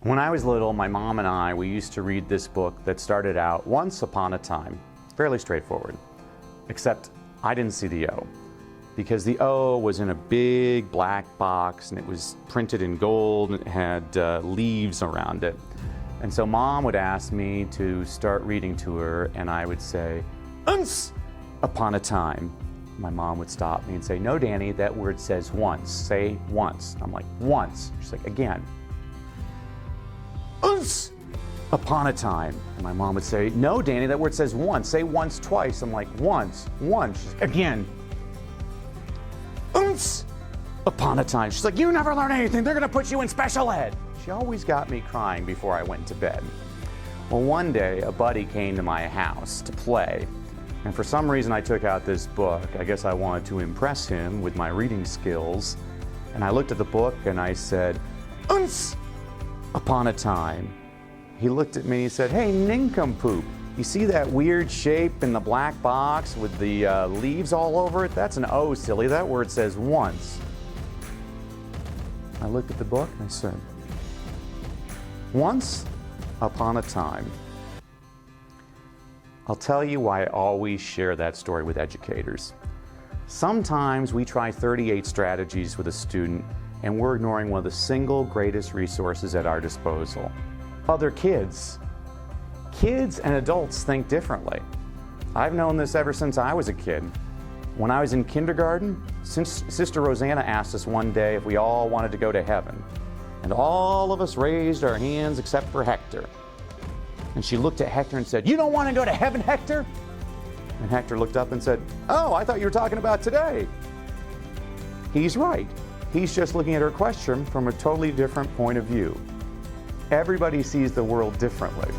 When I was little, my mom and I, we used to read this book that started out, Once Upon a Time. Fairly straightforward, except I didn't see the O, because the O was in a big black box and it was printed in gold and it had leaves around it. And so Mom would ask me to start reading to her and I would say, Once Upon a Time. My mom would stop me and say, no, Danny, that word says once. Say once. I'm like, once. She's like, again. Once upon a time. And my mom would say, no, Danny, that word says once. Say once twice. I'm like, once. She's like, again. Once upon a time. She's like, you never learn anything. They're going to put you in special ed. She always got me crying before I went to bed. Well, one day, a buddy came to my house to play. And for some reason, I took out this book. I guess I wanted to impress him with my reading skills. And I looked at the book and I said, Once upon a time. He looked at me and he said, hey, nincompoop, you see that weird shape in the black box with the leaves all over it? That's an O, silly. That word says once. I looked at the book and I said, once upon a time. I'll tell you why I always share that story with educators. Sometimes we try 38 strategies with a student and we're ignoring one of the single greatest resources at our disposal. Other kids. Kids and adults think differently. I've known this ever since I was a kid. When I was in kindergarten, Sister Rosanna asked us one day if we all wanted to go to heaven. And all of us raised our hands except for Hector. And she looked at Hector and said, you don't want to go to heaven, Hector? And Hector looked up and said, oh, I thought you were talking about today. He's right. He's just looking at her question from a totally different point of view. Everybody sees the world differently.